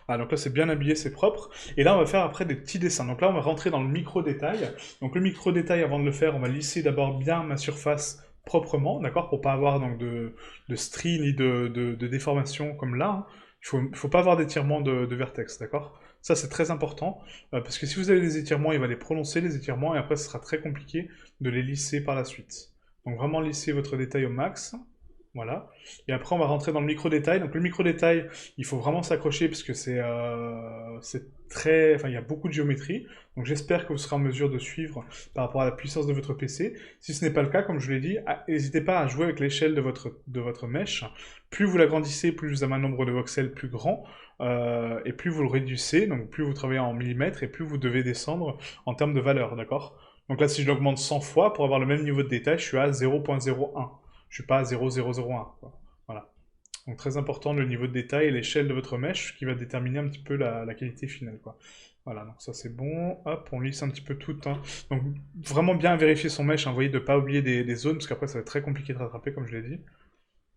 Ah, donc là, c'est bien habillé, c'est propre. Et là, on va faire après des petits dessins. Donc là, on va rentrer dans le micro-détail. Donc le micro-détail, avant de le faire, on va lisser d'abord bien ma surface proprement, d'accord, pour pas avoir donc de stries ni de déformation comme là, hein. Il faut pas avoir d'étirement de vertex, d'accord? Ça, c'est très important, parce que si vous avez des étirements, il va les prononcer, les étirements, et après, ce sera très compliqué de les lisser par la suite. Donc vraiment lisser votre détail au max, voilà. Et après, on va rentrer dans le micro-détail. Donc le micro-détail, il faut vraiment s'accrocher parce que c'est très, enfin il y a beaucoup de géométrie. Donc j'espère que vous serez en mesure de suivre par rapport à la puissance de votre PC. Si ce n'est pas le cas, comme je l'ai dit, n'hésitez pas à jouer avec l'échelle de votre mèche. Plus vous l'agrandissez, plus vous avez un nombre de voxels plus grand, et plus vous le réduisez. Donc plus vous travaillez en millimètres et plus vous devez descendre en termes de valeur, d'accord? Donc là, si je l'augmente 100 fois pour avoir le même niveau de détail, je suis à 0.01. Je suis pas à 0,001, quoi. Voilà. Donc très important le niveau de détail et l'échelle de votre mèche qui va déterminer un petit peu la qualité finale, quoi. Voilà, donc ça c'est bon. Hop, on lisse un petit peu tout, hein. Donc vraiment bien vérifier son mèche, hein, vous voyez, de ne pas oublier des zones, parce qu'après ça va être très compliqué de rattraper, comme je l'ai dit.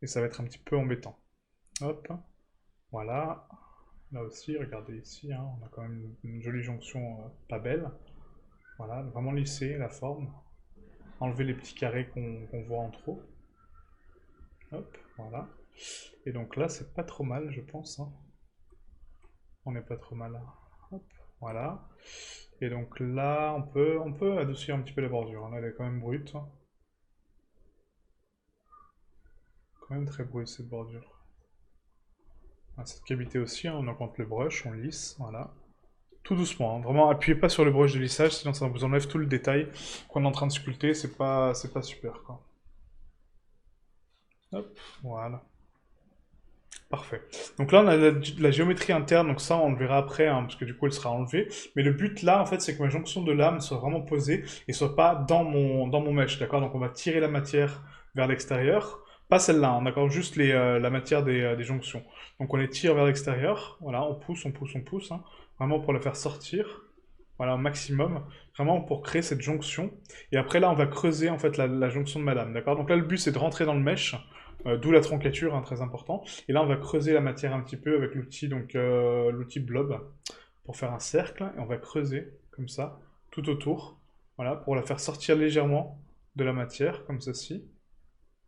Et ça va être un petit peu embêtant. Hop, voilà. Là aussi, regardez ici, hein, on a quand même une jolie jonction pas belle. Voilà, vraiment lisser la forme. Enlever les petits carrés qu'on voit en trop. Hop, voilà. Et donc là, c'est pas trop mal, je pense, hein. On n'est pas trop mal. Hop, voilà. Et donc là, on peut adoucir un petit peu la bordure, hein. Là, elle est quand même brute. Quand même très brute, cette bordure. Ah, cette cavité aussi, hein, on augmente le brush, on lisse, voilà. Tout doucement, hein. Vraiment, appuyez pas sur le brush de lissage, sinon ça vous enlève tout le détail qu'on est en train de sculpter, c'est pas super, quoi. Hop, voilà. Parfait. Donc là, on a la géométrie interne, donc ça, on le verra après, hein, parce que du coup, elle sera enlevée. Mais le but là, en fait, c'est que ma jonction de lame soit vraiment posée et soit pas dans mon mèche, d'accord? Donc on va tirer la matière vers l'extérieur. Pas celle-là, hein, d'accord? Juste la matière des jonctions. Donc on les tire vers l'extérieur. Voilà, on pousse, on pousse, on pousse, hein, vraiment pour la faire sortir. Voilà, au maximum. Vraiment pour créer cette jonction. Et après là, on va creuser en fait la jonction de ma lame, d'accord? Donc là, le but, c'est de rentrer dans le mèche. D'où la troncature, hein, très important. Et là, on va creuser la matière un petit peu avec l'outil l'outil blob pour faire un cercle. Et on va creuser comme ça, tout autour. Voilà, pour la faire sortir légèrement de la matière, comme ceci.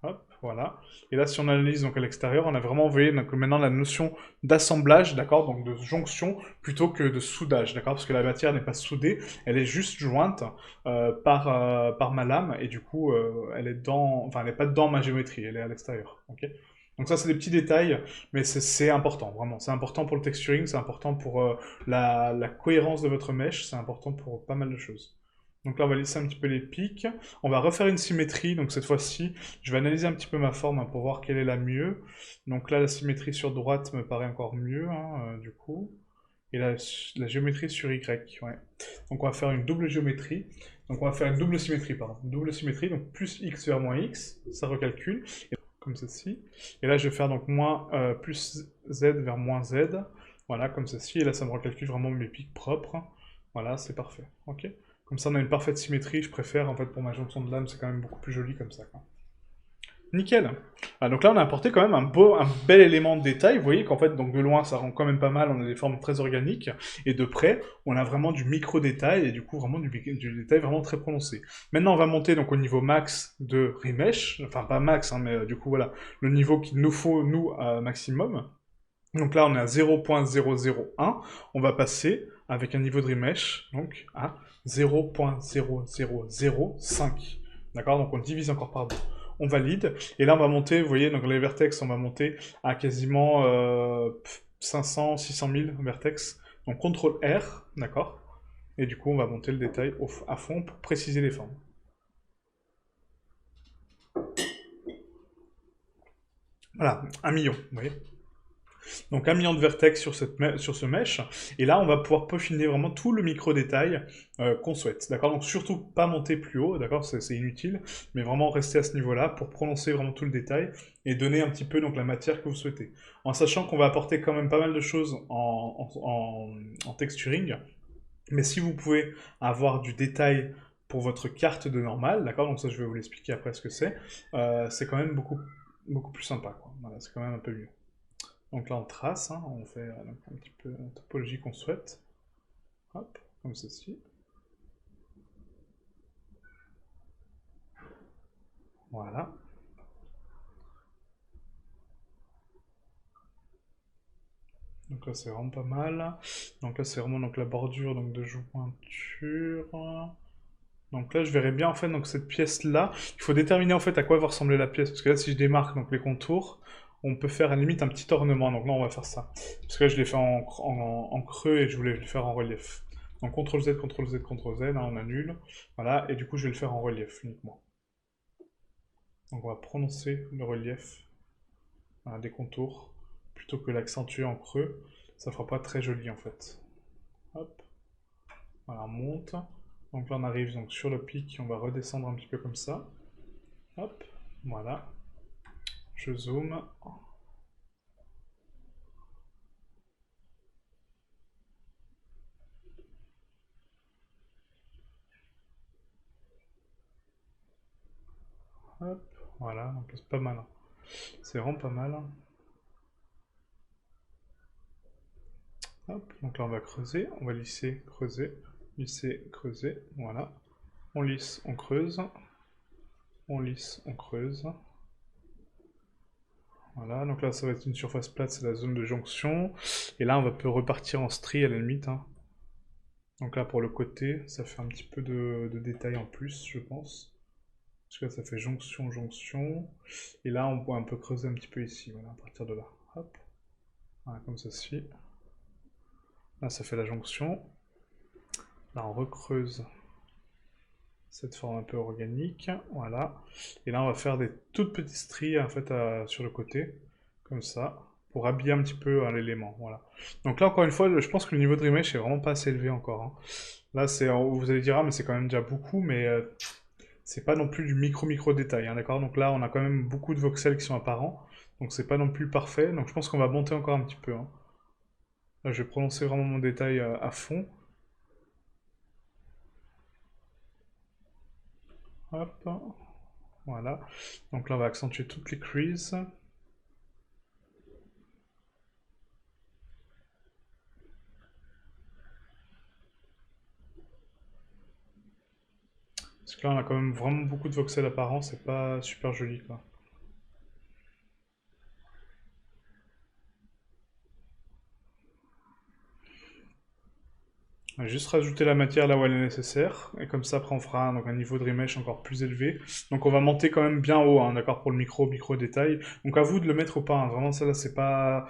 Hop, voilà. Et là, si on analyse donc à l'extérieur, on a vraiment, vous voyez, donc maintenant la notion d'assemblage, d'accord, donc de jonction plutôt que de soudage, d'accord, parce que la matière n'est pas soudée, elle est juste jointe par ma lame, et du coup, elle est enfin, elle n'est pas dans ma géométrie, elle est à l'extérieur, ok. Donc ça, c'est des petits détails, mais c'est important, vraiment. C'est important pour le texturing, c'est important pour la cohérence de votre mèche, c'est important pour pas mal de choses. Donc là, on va lisser un petit peu les pics. On va refaire une symétrie, donc cette fois-ci, je vais analyser un petit peu ma forme, hein, pour voir quelle est la mieux. Donc là, la symétrie sur droite me paraît encore mieux, hein, du coup. Et la géométrie sur Y, ouais. Donc on va faire une double géométrie. Donc on va faire une double symétrie, pardon. Une double symétrie, donc plus X vers moins X, ça recalcule, et comme ceci. Et là, je vais faire donc plus Z vers moins Z, voilà, comme ceci. Et là, ça me recalcule vraiment mes pics propres. Voilà, c'est parfait, ok. Comme ça, on a une parfaite symétrie. Je préfère, en fait, pour ma jonction de lame, c'est quand même beaucoup plus joli comme ça, quoi. Nickel. Ah, donc là, on a apporté quand même un bel élément de détail. Vous voyez qu'en fait, donc de loin, ça rend quand même pas mal. On a des formes très organiques. Et de près, on a vraiment du micro-détail et du coup, vraiment du détail vraiment très prononcé. Maintenant, on va monter donc au niveau max de remesh. Enfin, pas max, hein, mais du coup, voilà, le niveau qu'il nous faut, nous, maximum. Donc là, on est à 0.001. On va passer avec un niveau de remesh, donc à 0.0005. D'accord? Donc on divise encore par deux. On valide. Et là, on va monter, vous voyez, donc les vertex, on va monter à quasiment 500, 600 000 vertex. Donc CTRL R, d'accord? Et du coup, on va monter le détail à fond pour préciser les formes. Voilà, 1 million, vous voyez? Donc 1 million de vertex sur ce mesh, et là on va pouvoir peaufiner vraiment tout le micro-détail qu'on souhaite, d'accord? Donc surtout pas monter plus haut, d'accord? C'est inutile, mais vraiment rester à ce niveau-là pour prononcer vraiment tout le détail et donner un petit peu donc la matière que vous souhaitez. En sachant qu'on va apporter quand même pas mal de choses en texturing, mais si vous pouvez avoir du détail pour votre carte de normal, d'accord? Donc ça je vais vous l'expliquer après ce que c'est quand même beaucoup, beaucoup plus sympa, quoi. Voilà, c'est quand même un peu mieux. Donc là, on trace, hein, on fait donc, un petit peu la topologie qu'on souhaite. Hop, comme ceci. Voilà. Donc là, c'est vraiment pas mal. Donc là, c'est vraiment donc, la bordure donc, de jointure. Donc là, je verrais bien en fait donc cette pièce-là. Il faut déterminer en fait à quoi va ressembler la pièce. Parce que là, si je démarque donc les contours, on peut faire à la limite un petit ornement. Donc là, on va faire ça. Parce que là, je l'ai fait en creux et je voulais le faire en relief. Donc CTRL Z, CTRL Z, CTRL Z, hein, on annule. Voilà, et du coup, je vais le faire en relief uniquement. Donc on va prononcer le relief des contours plutôt que l'accentuer en creux. Ça fera pas très joli en fait. Hop, voilà, on monte. Donc là, on arrive donc sur le pic, on va redescendre un petit peu comme ça. Hop, voilà. Je zoome. Hop, voilà, donc c'est pas mal, hein. C'est vraiment pas mal, hein. Hop, donc là on va creuser, on va lisser, creuser, voilà. On lisse, on creuse, on lisse, on creuse. Voilà, donc là ça va être une surface plate, c'est la zone de jonction. Et là on peut repartir en strie à la limite, hein. Donc là pour le côté, ça fait un petit peu de détail en plus, je pense. Parce que là ça fait jonction, jonction. Et là on peut un peu creuser un petit peu ici, voilà, à partir de là. Hop, voilà, comme ceci. Là ça fait la jonction. Là on recreuse cette forme un peu organique, voilà. Et là on va faire des toutes petites stries en fait sur le côté, comme ça, pour habiller un petit peu l'élément, voilà. Donc là encore une fois, je pense que le niveau de remesh est vraiment pas assez élevé encore, hein. Là c'est, vous allez dire ah mais c'est quand même déjà beaucoup, mais c'est pas non plus du micro détail, hein, d'accord. Donc là on a quand même beaucoup de voxels qui sont apparents, donc c'est pas non plus parfait. Donc je pense qu'on va monter encore un petit peu, hein. Là je vais prononcer vraiment mon détail à fond. Hop, voilà. Donc là on va accentuer toutes les creases. Parce que là, on a quand même vraiment beaucoup de voxels apparents, c'est pas super joli, quoi. On va juste rajouter la matière là où elle est nécessaire, et comme ça, après, on fera donc, un niveau de remesh encore plus élevé. Donc, on va monter quand même bien haut, hein, d'accord, pour le micro détail. Donc, à vous de le mettre ou pas, hein. Vraiment, ça là, c'est pas,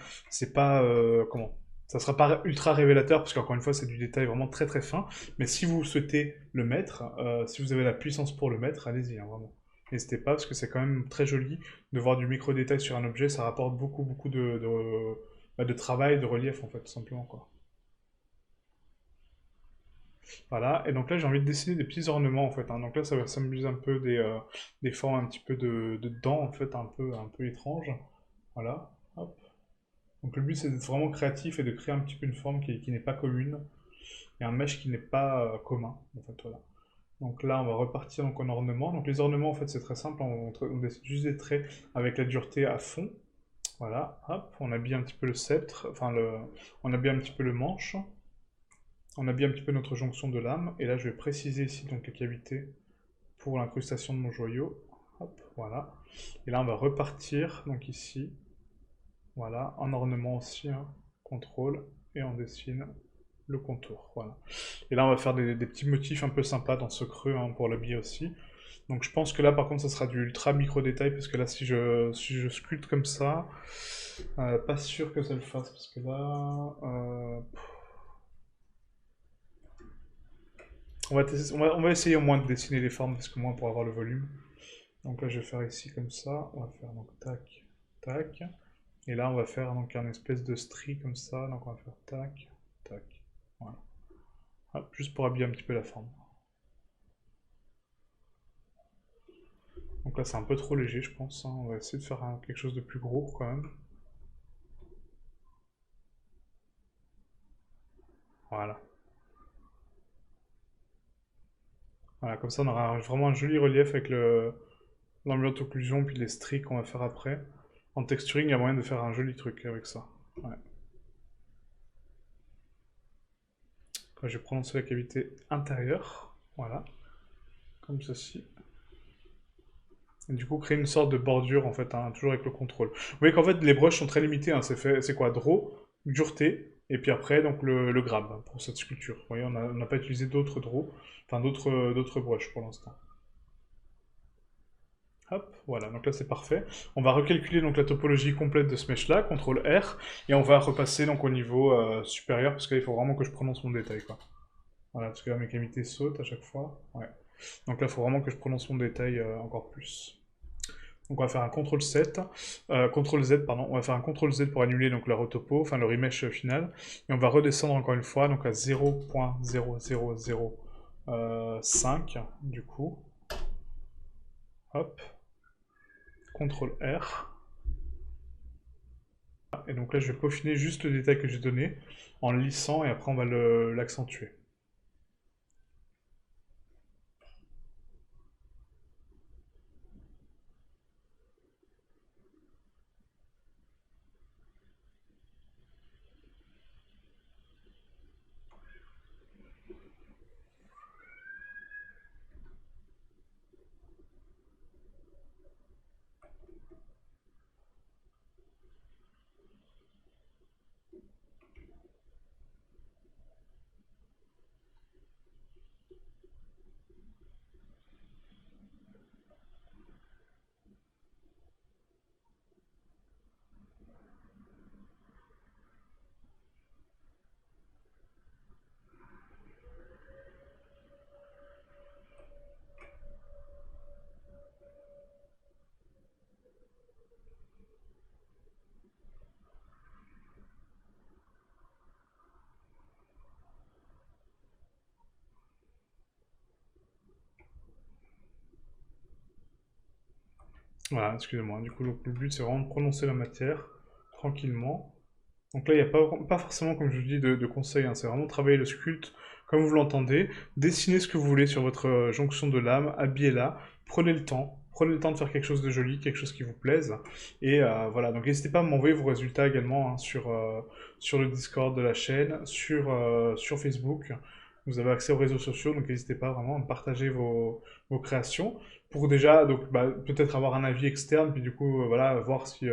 comment? Ça sera pas ultra révélateur, parce qu'encore une fois, c'est du détail vraiment très très fin. Mais si vous souhaitez le mettre, si vous avez la puissance pour le mettre, allez-y, hein, vraiment. N'hésitez pas, parce que c'est quand même très joli de voir du micro détail sur un objet. Ça rapporte beaucoup de travail, de relief, en fait, tout simplement, quoi. Voilà, et donc là j'ai envie de dessiner des petits ornements en fait, hein. Donc là ça va s'amuser un peu des formes un petit peu de dents en fait, un peu étranges. Voilà, hop. Donc le but c'est d'être vraiment créatif et de créer un petit peu une forme qui n'est pas commune et un mesh qui n'est pas commun en fait, voilà. Donc là on va repartir donc en ornement. Donc les ornements en fait c'est très simple, on dessine juste des traits avec la dureté à fond. Voilà, hop, on habille un petit peu le sceptre, on habille un petit peu le manche. On a bien un petit peu notre jonction de lame, et là je vais préciser ici donc les cavités pour l'incrustation de mon joyau. Hop, voilà. Et là on va repartir, donc ici, voilà, en ornement aussi, hein, contrôle, et on dessine le contour, voilà. Et là on va faire des petits motifs un peu sympas dans ce creux, hein, pour l'habiller aussi. Donc je pense que là par contre ça sera du ultra micro détail, parce que là si je sculpte comme ça, pas sûr que ça le fasse, parce que là... on va essayer au moins de dessiner les formes, parce que moins pour avoir le volume. Donc là, je vais faire ici comme ça. On va faire donc tac, tac. Et là, on va faire donc un espèce de strie comme ça. Donc on va faire tac, tac. Voilà. Hop, juste pour habiller un petit peu la forme. Donc là, c'est un peu trop léger, je pense, hein. On va essayer de faire quelque chose de plus gros quand même. Voilà. Voilà, comme ça, on aura vraiment un joli relief avec l'ambulante occlusion puis les stries qu'on va faire après. En texturing, il y a moyen de faire un joli truc avec ça. Ouais. Je vais prononcer la cavité intérieure. Voilà. Comme ceci. Et du coup, créer une sorte de bordure, en fait, hein, toujours avec le contrôle. Vous voyez qu'en fait, les brushes sont très limitées. Hein. C'est quoi? Draw, dureté, et puis après, donc le grab hein, pour cette sculpture. Vous voyez, on n'a pas utilisé d'autres draws, enfin d'autres brushes pour l'instant. Hop, voilà, donc là c'est parfait. On va recalculer donc la topologie complète de ce mesh-là, CTRL R, et on va repasser donc au niveau supérieur, parce qu'il faut vraiment que je prononce mon détail, quoi. Voilà, parce que là mes cavités sautent à chaque fois. Ouais. Donc là, il faut vraiment que je prononce mon détail encore plus. Donc on va faire un CTRL Z, CTRL Z, pardon, on va faire un CTRL Z pour annuler donc la retopo, enfin le remesh final, et on va redescendre encore une fois donc à 0.0005 du coup. Hop, CTRL R. Et donc là je vais peaufiner juste le détail que j'ai donné en le lissant et après on va l'accentuer. Voilà, excusez-moi. Du coup, donc, le but c'est vraiment de prononcer la matière tranquillement. Donc là, il n'y a pas forcément, comme je vous dis, de conseils. Hein. C'est vraiment travailler le sculpte comme vous l'entendez. Dessinez ce que vous voulez sur votre jonction de lame, habillez-la. Prenez le temps. Prenez le temps de faire quelque chose de joli, quelque chose qui vous plaise. Et voilà, donc n'hésitez pas à m'envoyer vos résultats également hein, sur le Discord de la chaîne, sur Facebook. Vous avez accès aux réseaux sociaux, donc n'hésitez pas vraiment à me partager vos créations pour déjà donc bah, peut-être avoir un avis externe, puis du coup voilà voir si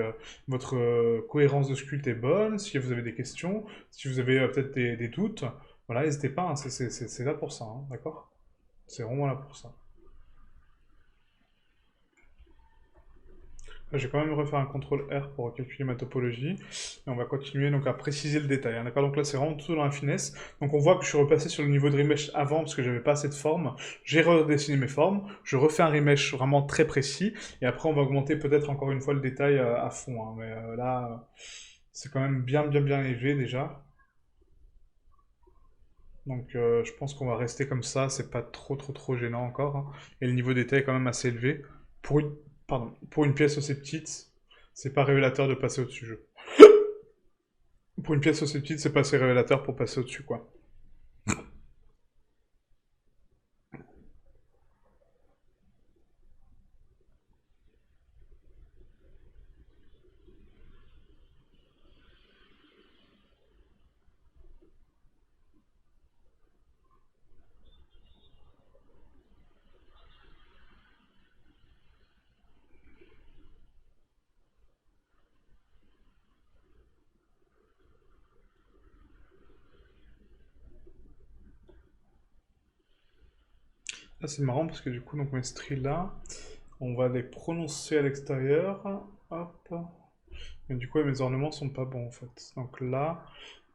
votre cohérence de sculpte est bonne, si vous avez des questions, si vous avez peut-être des doutes, voilà, n'hésitez pas, hein, c'est là pour ça, hein, d'accord? C'est vraiment là pour ça. Là, je vais quand même refaire un CTRL R pour calculer ma topologie. Et on va continuer donc à préciser le détail. Hein, d'accord, donc là c'est vraiment tout dans la finesse. Donc on voit que je suis repassé sur le niveau de remesh avant parce que j'avais pas assez de forme. J'ai redessiné mes formes. Je refais un remesh vraiment très précis. Et après on va augmenter peut-être encore une fois le détail à fond. Hein, mais là c'est quand même bien élevé déjà. Donc je pense qu'on va rester comme ça. C'est pas trop gênant encore. Hein. Et le niveau de détail est quand même assez élevé. Pour une, pardon, pour une pièce aussi petite, c'est pas révélateur de passer au-dessus. Pour une pièce aussi petite, c'est pas assez révélateur pour passer au-dessus, quoi. Là, c'est marrant parce que du coup, donc mes stries là, on va les prononcer à l'extérieur. Hop. Et du coup, mes ornements sont pas bons en fait. Donc là,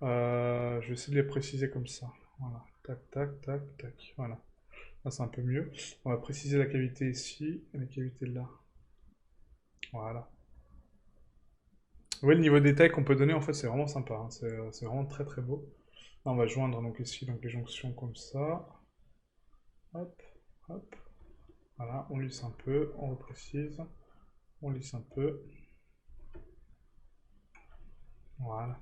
je vais essayer de les préciser comme ça. Voilà. Tac. Voilà. Là, c'est un peu mieux. On va préciser la cavité ici et la cavité là. Voilà. Vous voyez le niveau de détail qu'on peut donner, en fait, c'est vraiment sympa. Hein. C'est vraiment très beau. Là, on va joindre donc ici donc, les jonctions comme ça. Hop, hop. Voilà, on lisse un peu, on reprécise. On lisse un peu. Voilà.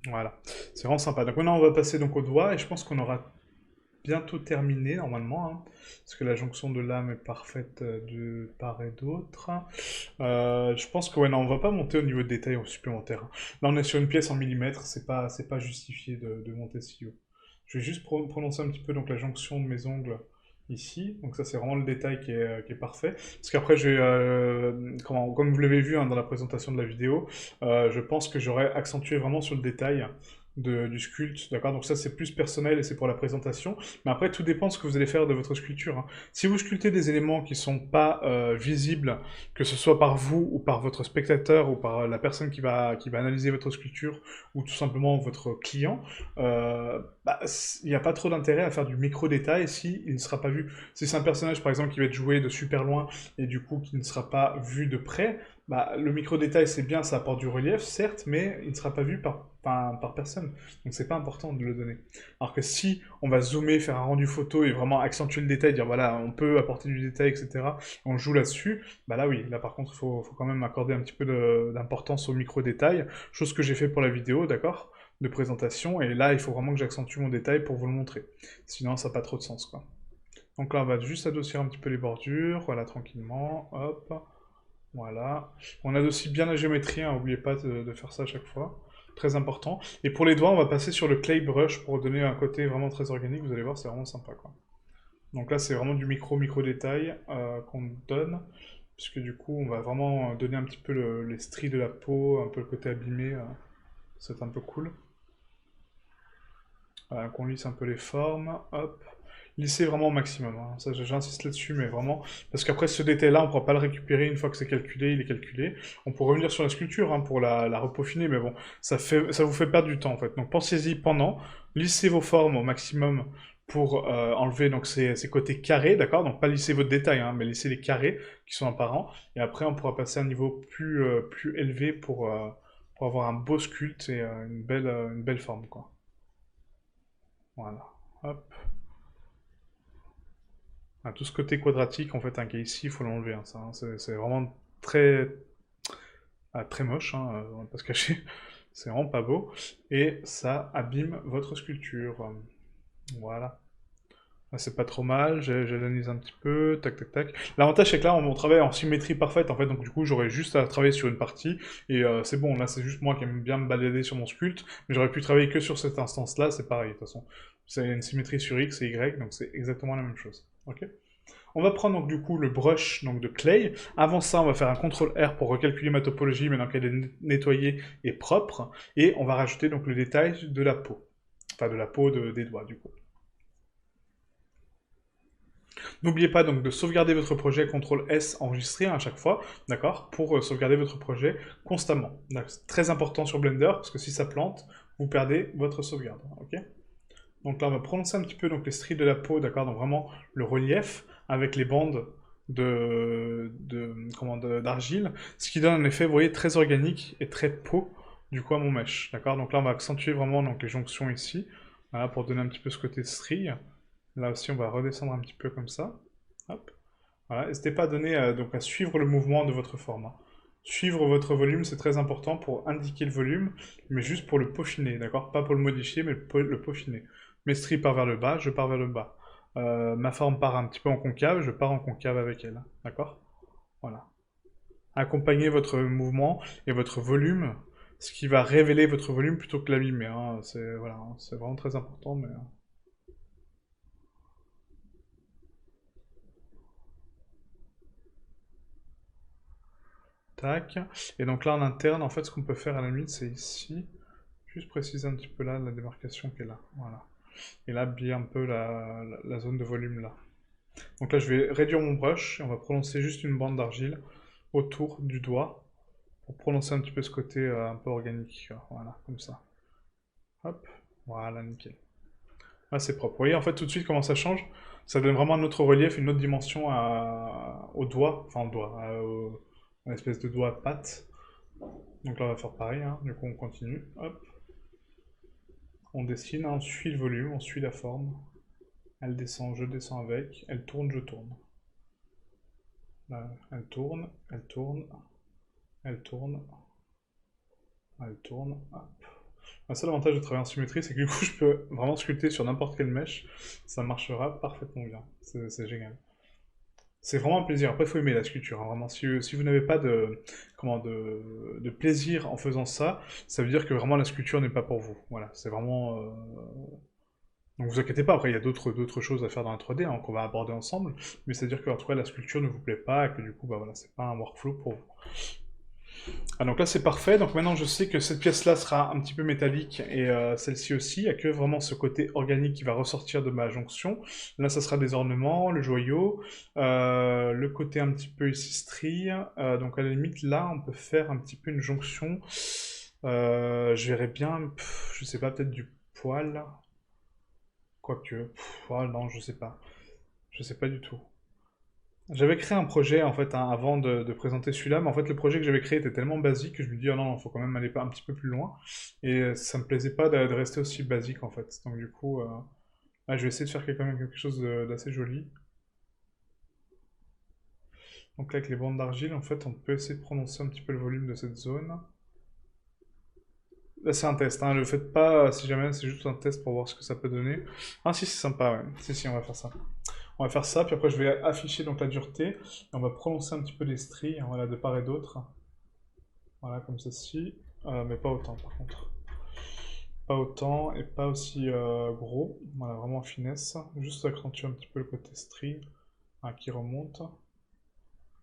Voilà. C'est vraiment sympa. Donc maintenant, on va passer donc au doigt et je pense qu'on aura bientôt terminer normalement, hein, parce que la jonction de lame est parfaite de part et d'autre. Je pense que ouais, non, on va pas monter au niveau de détail en supplémentaire, hein. Là, on est sur une pièce en millimètres, c'est pas justifié de monter si haut. Je vais juste prononcer un petit peu donc la jonction de mes ongles ici. Donc ça, c'est vraiment le détail qui est parfait. Parce qu'après, comme vous l'avez vu hein, dans la présentation de la vidéo, je pense que j'aurais accentué vraiment sur le détail du sculpte, d'accord? Donc ça, c'est plus personnel et c'est pour la présentation. Mais après, tout dépend de ce que vous allez faire de votre sculpture, hein. Si vous sculptez des éléments qui sont pas visibles, que ce soit par vous ou par votre spectateur ou par la personne qui va analyser votre sculpture ou tout simplement votre client, il n'y a pas trop d'intérêt à faire du micro-détail si il ne sera pas vu. Si c'est un personnage, par exemple, qui va être joué de super loin et du coup qui ne sera pas vu de près, le micro-détail, c'est bien, ça apporte du relief, certes, mais il ne sera pas vu par personne. Donc c'est pas important de le donner. Alors que si on va zoomer, faire un rendu photo et vraiment accentuer le détail, dire voilà, on peut apporter du détail, etc., on joue là-dessus, bah là oui, là par contre, faut quand même accorder un petit peu d'importance au micro-détail, chose que j'ai fait pour la vidéo, d'accord, de présentation, et là, il faut vraiment que j'accentue mon détail pour vous le montrer. Sinon, ça n'a pas trop de sens, quoi. Donc là, on va juste adoucir un petit peu les bordures, voilà, tranquillement, hop, voilà. On adoucit bien la géométrie, hein, n'oubliez pas de faire ça à chaque fois. Très important. Et pour les doigts, on va passer sur le clay brush pour donner un côté vraiment très organique, vous allez voir, c'est vraiment sympa, quoi. Donc là, c'est vraiment du micro détail qu'on donne, puisque du coup, on va vraiment donner un petit peu les stries de la peau, un peu le côté abîmé, c'est un peu cool. Voilà, qu'on lisse un peu les formes, hop. Lisser vraiment au maximum, hein. Ça, j'insiste là-dessus, mais vraiment, parce qu'après ce détail-là, on ne pourra pas le récupérer une fois que c'est calculé, il est calculé. On peut revenir sur la sculpture hein, pour la repeaufiner, mais bon, ça vous fait perdre du temps en fait. Donc pensez-y pendant, lissez vos formes au maximum pour enlever donc ces côtés carrés, d'accord? Donc pas lisser votre détail, hein, mais lisser les carrés qui sont apparents. Et après, on pourra passer à un niveau plus élevé pour avoir un beau sculpte et une belle forme, quoi. Voilà. Hop. Ah, tout ce côté quadratique, en fait, qui est ici, il faut l'enlever, hein, ça, hein. C'est vraiment très moche, hein, on va pas se cacher. C'est vraiment pas beau. Et ça abîme votre sculpture. Voilà. Là, c'est pas trop mal, j'analyse un petit peu, tac tac tac. L'avantage c'est que là on travaille en symétrie parfaite en fait, donc du coup j'aurais juste à travailler sur une partie et c'est bon, là c'est juste moi qui aime bien me balader sur mon sculpte, mais j'aurais pu travailler que sur cette instance-là, c'est pareil de toute façon. C'est une symétrie sur X et Y, donc c'est exactement la même chose. Ok. On va prendre donc du coup le brush donc, de clay. Avant ça, on va faire un CTRL R pour recalculer ma topologie maintenant qu'elle est nettoyée et propre. Et on va rajouter donc le détail de la peau. Enfin de la peau des doigts du coup. N'oubliez pas donc de sauvegarder votre projet CTRL S enregistré à chaque fois, d'accord, pour sauvegarder votre projet constamment. C'est très important sur Blender parce que si ça plante, vous perdez votre sauvegarde, ok. Donc là, on va prononcer un petit peu donc, les stries de la peau, d'accord, donc vraiment le relief avec les bandes d'argile, ce qui donne un effet, vous voyez, très organique et très peau du coup à mon mesh, d'accord. Donc là, on va accentuer vraiment donc, les jonctions ici, voilà, pour donner un petit peu ce côté strie. Là aussi, on va redescendre un petit peu comme ça. Hop. Voilà. N'hésitez pas donc à suivre le mouvement de votre format. Suivre votre volume, c'est très important pour indiquer le volume, mais juste pour le peaufiner, d'accord? Pas pour le modifier, mais le peaufiner. Mes stries partent vers le bas, je pars vers le bas. Ma forme part un petit peu en concave, je pars en concave avec elle, d'accord? Voilà. Accompagnez votre mouvement et votre volume, ce qui va révéler votre volume plutôt que l'abîmer, hein. C'est voilà, hein, c'est vraiment très important, mais... Tac. Et donc là, en interne, en fait, ce qu'on peut faire à la limite, c'est ici. Juste préciser un petit peu là, la démarcation qui est là. Voilà. Et là, habiller un peu la zone de volume là. Donc là, je vais réduire mon brush et on va prononcer juste une bande d'argile autour du doigt pour prononcer un petit peu ce côté un peu organique. Voilà, comme ça. Hop. Voilà, nickel. Là, c'est propre. Vous voyez, en fait, tout de suite, comment ça change? Ça donne vraiment un autre relief, une autre dimension au doigt. Enfin, au doigt. À l'espèce de doigt à patte. Donc là, on va faire pareil, hein. Du coup, on continue. Hop. On dessine, hein, on suit le volume, on suit la forme. Elle descend, je descends avec. Elle tourne, je tourne. Là, elle tourne, elle tourne, elle tourne, elle tourne. Hop. Un seul avantage de travailler en symétrie, c'est que du coup, je peux vraiment sculpter sur n'importe quelle mèche. Ça marchera parfaitement bien. C'est génial. C'est vraiment un plaisir. Après, il faut aimer la sculpture, hein, vraiment. Si vous n'avez pas de plaisir en faisant ça, ça veut dire que vraiment la sculpture n'est pas pour vous. Voilà, c'est vraiment. Donc vous inquiétez pas, après il y a d'autres choses à faire dans la 3D hein, qu'on va aborder ensemble, mais c'est-à-dire que en tout cas la sculpture ne vous plaît pas et que du coup bah voilà, c'est pas un workflow pour vous. Ah, donc là c'est parfait, donc maintenant je sais que cette pièce-là sera un petit peu métallique et celle-ci aussi, il n'y a que vraiment ce côté organique qui va ressortir de ma jonction. Là ça sera des ornements, le joyau, le côté un petit peu ici strie, donc à la limite là on peut faire un petit peu une jonction, je verrais bien, je sais pas, peut-être du poil, quoique, oh, non je sais pas du tout. J'avais créé un projet en fait hein, avant de présenter celui-là, mais en fait le projet que j'avais créé était tellement basique que je me dis oh non, il faut quand même aller un petit peu plus loin. Et ça me plaisait pas de rester aussi basique en fait. Donc du coup, là, je vais essayer de faire quand même quelque chose d'assez joli. Donc là avec les bandes d'argile, en fait, on peut essayer de prononcer un petit peu le volume de cette zone. Là c'est un test, hein, le faites pas si jamais, c'est juste un test pour voir ce que ça peut donner. Ah si c'est sympa, ouais. Si on va faire ça. On va faire ça, puis après je vais afficher donc la dureté, et on va prononcer un petit peu les stries, hein, voilà, de part et d'autre. Voilà, comme ceci, mais pas autant par contre. Pas autant et pas aussi gros, voilà, vraiment en finesse. Juste accentuer un petit peu le côté strie hein, qui remonte,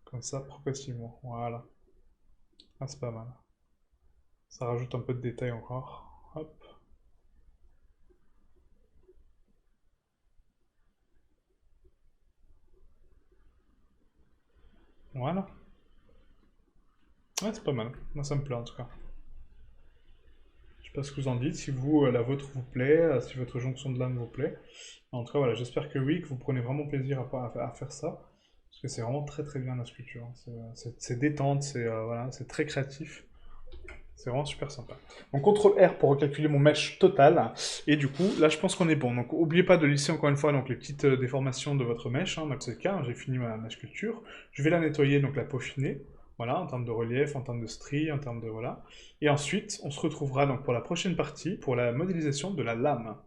comme ça progressivement, voilà. Ah, c'est pas mal. Ça rajoute un peu de détail encore. Hop. Voilà. Ouais, c'est pas mal. Moi, ça me plaît en tout cas. Je sais pas ce que vous en dites, si vous, la vôtre vous plaît, si votre jonction de lame vous plaît. En tout cas, voilà, j'espère que oui, que vous prenez vraiment plaisir à faire ça. Parce que c'est vraiment très très bien la sculpture, hein. C'est détente, voilà, c'est très créatif. C'est vraiment super sympa. Donc CTRL R pour recalculer mon mesh total. Et du coup, là je pense qu'on est bon. Donc n'oubliez pas de lisser encore une fois donc, les petites déformations de votre mesh. Hein. Donc c'est le cas, hein, j'ai fini ma sculpture. Je vais la nettoyer, donc la peaufiner. Voilà, en termes de relief, en termes de stries, en termes de... Voilà. Et ensuite, on se retrouvera donc pour la prochaine partie, pour la modélisation de la lame.